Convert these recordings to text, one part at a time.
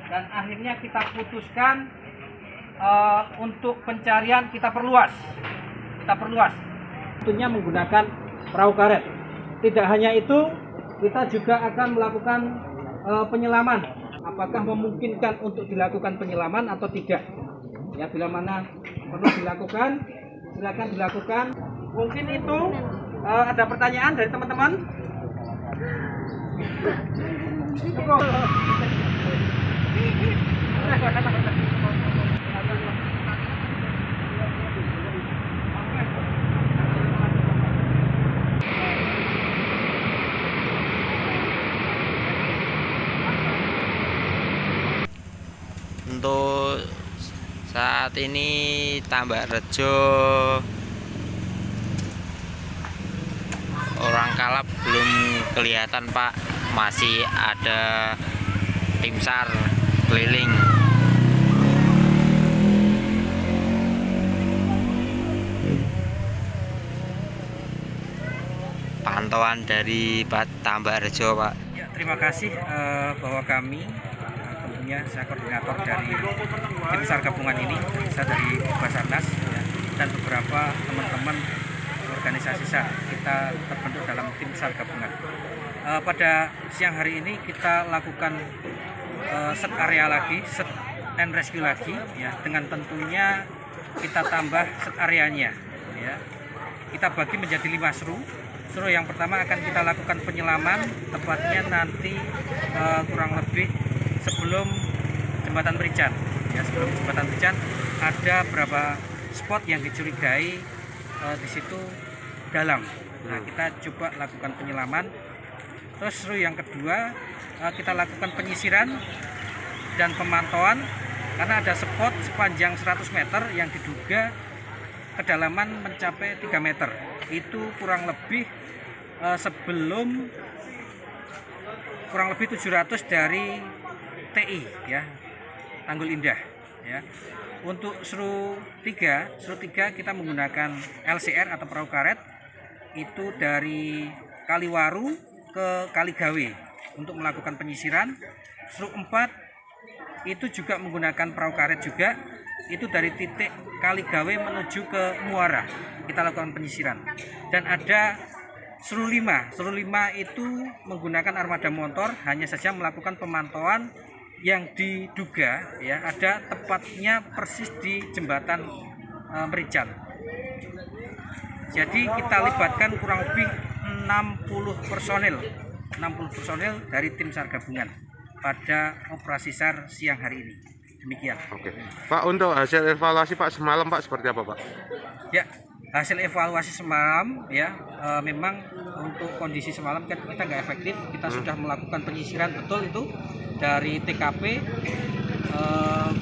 dan akhirnya kita putuskan untuk pencarian kita perluas. Tentunya menggunakan perahu karet. Tidak hanya itu, kita juga akan melakukan penyelaman. Apakah memungkinkan untuk dilakukan penyelaman atau tidak? Ya, bila mana perlu dilakukan, silakan dilakukan. Mungkin itu ada pertanyaan dari teman-teman. Untuk saat ini Tambakrejo orang kalap belum kelihatan Pak, masih ada tim SAR keliling. Pantauan dari Pak Tambakrejo Pak. Ya, terima kasih bahwa kami tentunya saya koordinator dari tim SAR gabungan ini, saya dari Basarnas ya, dan beberapa teman-teman organisasi SAR kita terbentuk dalam tim SAR gabungan. Pada siang hari ini kita lakukan set area lagi, set and rescue lagi ya, dengan tentunya kita tambah set areanya ya. Kita bagi menjadi 5 seru. Seru yang pertama akan kita lakukan penyelaman, tepatnya nanti kurang lebih sebelum jembatan Merican ya, sebelum jembatan Merican ada beberapa spot yang dicurigai di situ dalam. Nah, kita coba lakukan penyelaman. Terus seru yang kedua kita lakukan penyisiran dan pemantauan karena ada spot sepanjang 100 meter yang diduga kedalaman mencapai 3 meter. Itu kurang lebih sebelum kurang lebih 700 dari TI ya, Tanggul Indah ya. Untuk seru 3 kita menggunakan LCR atau perahu karet itu dari Kaliwaru ke Kaligawe untuk melakukan penyisiran. Seru 4 itu juga menggunakan perahu karet juga, itu dari titik Kaligawe menuju ke Muara kita lakukan penyisiran. Dan ada seru 5 itu menggunakan armada motor, hanya saja melakukan pemantauan yang diduga ya ada tepatnya persis di jembatan Merican. Jadi kita libatkan kurang lebih 60 personil dari tim SAR gabungan pada operasi SAR siang hari ini. Demikian. Oke. Pak, untuk hasil evaluasi Pak semalam Pak seperti apa Pak? Ya, hasil evaluasi semalam ya, memang untuk kondisi semalam kan kita nggak efektif. Kita sudah melakukan penyisiran betul itu dari TKP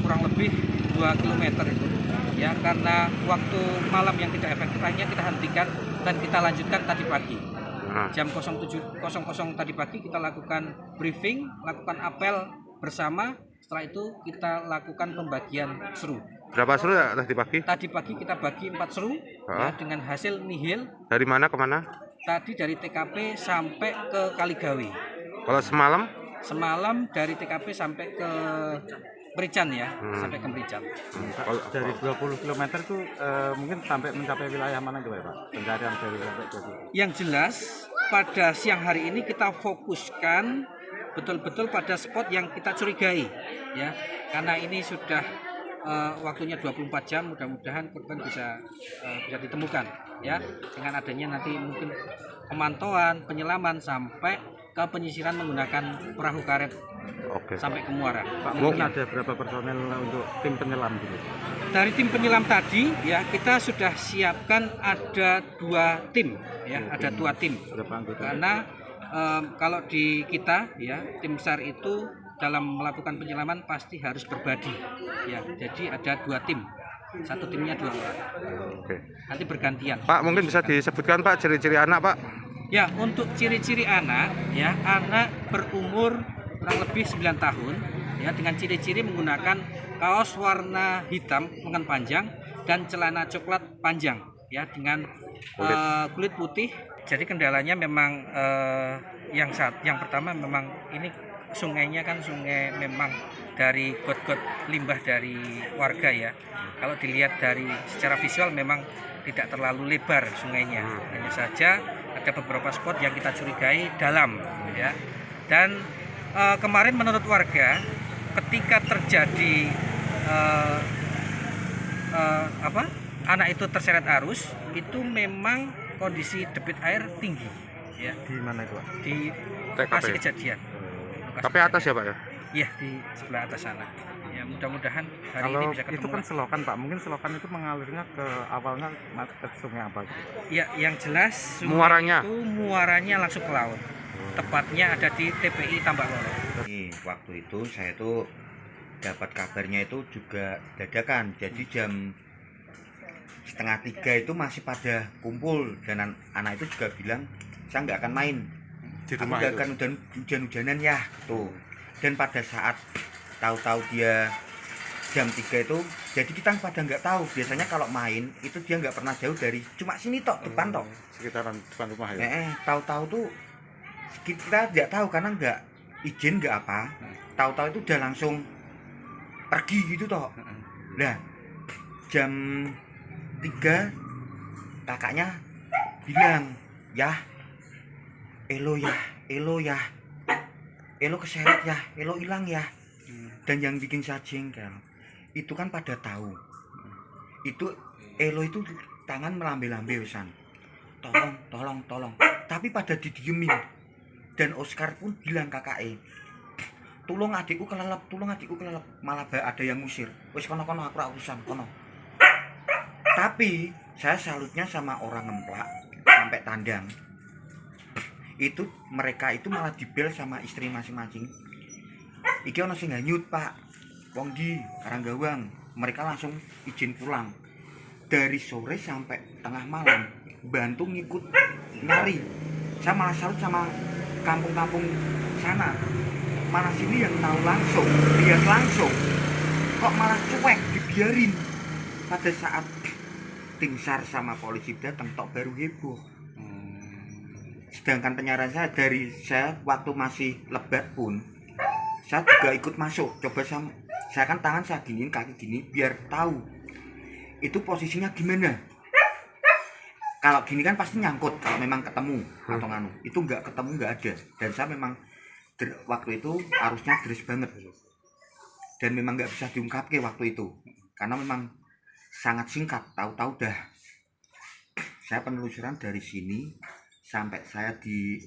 kurang lebih 2 km itu ya, karena waktu malam yang tidak efektif hanya kita hentikan dan kita lanjutkan tadi pagi. Jam 07.00 tadi pagi kita lakukan briefing, lakukan apel bersama. Setelah itu kita lakukan pembagian seru. Berapa seru ya tadi pagi? Tadi pagi kita bagi 4 seru ya, dengan hasil nihil. Dari mana ke mana? Tadi dari TKP sampai ke Kaligawe. Kalau semalam? Semalam dari TKP sampai ke Merican ya, sampai ke Merican. Kalau dari 20 km itu mungkin sampai mencapai wilayah mana itu ya Pak? Pencarian dari sampai ke situ. Yang jelas pada siang hari ini kita fokuskan betul-betul pada spot yang kita curigai ya. Karena ini sudah waktunya 24 jam, mudah-mudahan korban bisa ditemukan ya, dengan adanya nanti mungkin pemantauan, penyelaman sampai ke penyisiran menggunakan perahu karet. Oke. Sampai ke Muara. Pak, mungkin ada berapa personel untuk tim penyelam gitu? Dari tim penyelam tadi ya kita sudah siapkan ada 2 tim ya, ada 2 tim. Berapa anggota? Karena kalau di kita ya, tim SAR itu dalam melakukan penyelaman pasti harus berbagi ya. Jadi ada 2 tim. Satu timnya 2 orang. Oke. Nanti bergantian. Pak, mungkin bisa disebutkan Pak ciri-ciri anak Pak? Ya, untuk ciri-ciri anak ya, anak berumur kurang lebih 9 tahun ya, dengan ciri-ciri menggunakan kaos warna hitam lengan panjang dan celana coklat panjang ya, dengan kulit putih. Jadi kendalanya memang yang pertama memang ini sungainya kan sungai memang dari got-got limbah dari warga ya. Kalau dilihat dari secara visual memang tidak terlalu lebar sungainya, hanya saja ada beberapa spot yang kita curigai dalam ya. Dan kemarin menurut warga ketika terjadi anak itu terseret arus, itu memang kondisi debit air tinggi ya Di mana itu, Pak? di TKP. lokasi kejadian. Tapi atas ya Pak ya? Iya, di sebelah atas sana. Ya, mudah-mudahan hari Kalau ini bisa ketemu. itu kan lah. selokan, Pak. Mungkin selokan itu mengalirnya ke awalnya ke sungai apa gitu? Ya, yang jelas sungai Muaranya. itu muaranya langsung ke laut. Tepatnya ada di TPI Tambak Loro. Waktu itu saya tuh dapat kabarnya itu juga dadakan. Jadi jam 2:30 itu masih pada kumpul dan anak itu juga bilang saya nggak akan main. Di Aku rumah nggak itu. akan hujan-hujanan ya tuh. Dan pada saat tahu-tahu dia jam 3 itu, jadi kita pada nggak tahu. Biasanya kalau main itu dia nggak pernah jauh dari cuma sini tok, depan tok. Sekitaran depan rumah ya. Tahu-tahu tuh kita nggak tahu karena nggak izin nggak apa. Tahu-tahu itu udah langsung pergi gitu toh. Nah jam 3 kakaknya bilang ya elo keseret ya, elo hilang ya. Dan yang bikin saya jengkel itu kan pada tahu itu elo itu tangan melambe-lambe wesan, tolong, tapi pada didiemin. Dan Oscar pun bilang kakaknya, tolong adikku kelelep, malah ada yang ngusir, wis kono aku ora urusan kono. Tapi saya salutnya sama orang ngemplak sampai tandang itu, mereka itu malah dibel sama istri masing-masing. Iki ono sing nganyut Pak, wong di Karanggawang, mereka langsung izin pulang dari sore sampai tengah malam bantu ngikut nyari. Saya malah salut sama kampung-kampung sana, mana sini yang tahu langsung, lihat langsung, kok malah cuek dibiarin. Pada saat tim SAR sama polisi datang tok baru heboh. Sedangkan penyaran saya dari saya waktu masih lebat pun saya juga ikut masuk. Coba saya kan tangan saya giniin, kaki gini biar tahu itu posisinya gimana. Kalau gini kan pasti nyangkut kalau memang ketemu atau nganu. Itu nggak ketemu, nggak ada. Dan saya memang waktu itu arusnya deras banget dan memang nggak bisa diungkapkan waktu itu karena memang sangat singkat. Tahu-tahu dah saya penelusuran dari sini sampai saya di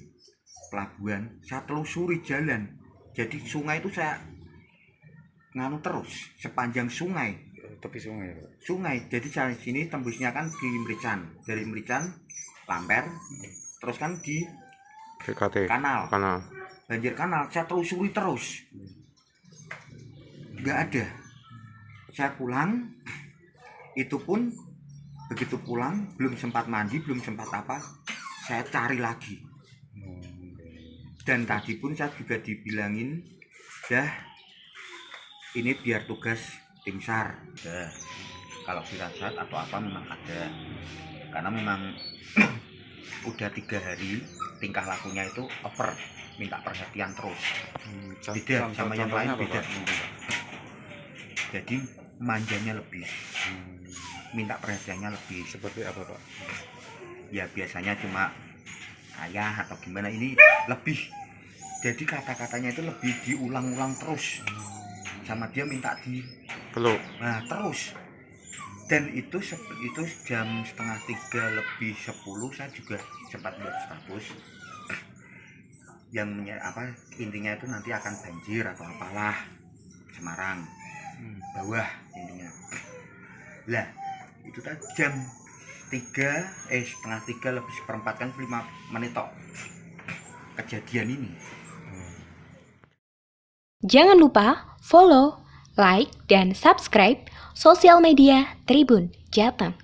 pelabuhan, saya telusuri jalan. Jadi sungai itu saya nganu terus sepanjang sungai, Tepi sungai. sungai. Jadi saya sini tembusnya kan di Merican, dari Merican Lamper, terus kan di BKT. kanal, banjir kanal. Saya telusuri terus, nggak ada. Saya pulang, itu pun begitu pulang belum sempat mandi, belum sempat apa, saya cari lagi. Dan tadi pun saya juga dibilangin, dah ini biar tugas tim SAR. Kalau firasat atau apa memang ada, karena memang udah 3 hari tingkah lakunya itu over, minta perhatian terus. Beda sama yang lain, beda. Jadi manjanya lebih, minta perhatiannya lebih. Seperti apa Pak? Ya biasanya cuma ayah atau gimana, ini lebih. Jadi kata-katanya itu lebih diulang-ulang terus sama dia, minta di Peluk. nah terus. Dan itu jam 2:30 lebih 10 saya juga sempat lihat status yang intinya itu nanti akan banjir atau apalah Semarang bawah intinya. Lah itu tadi jam 2:30 lebih 1/4 kan 5 menit tok kejadian ini. Jangan lupa follow, like, dan subscribe sosial media Tribun Jateng.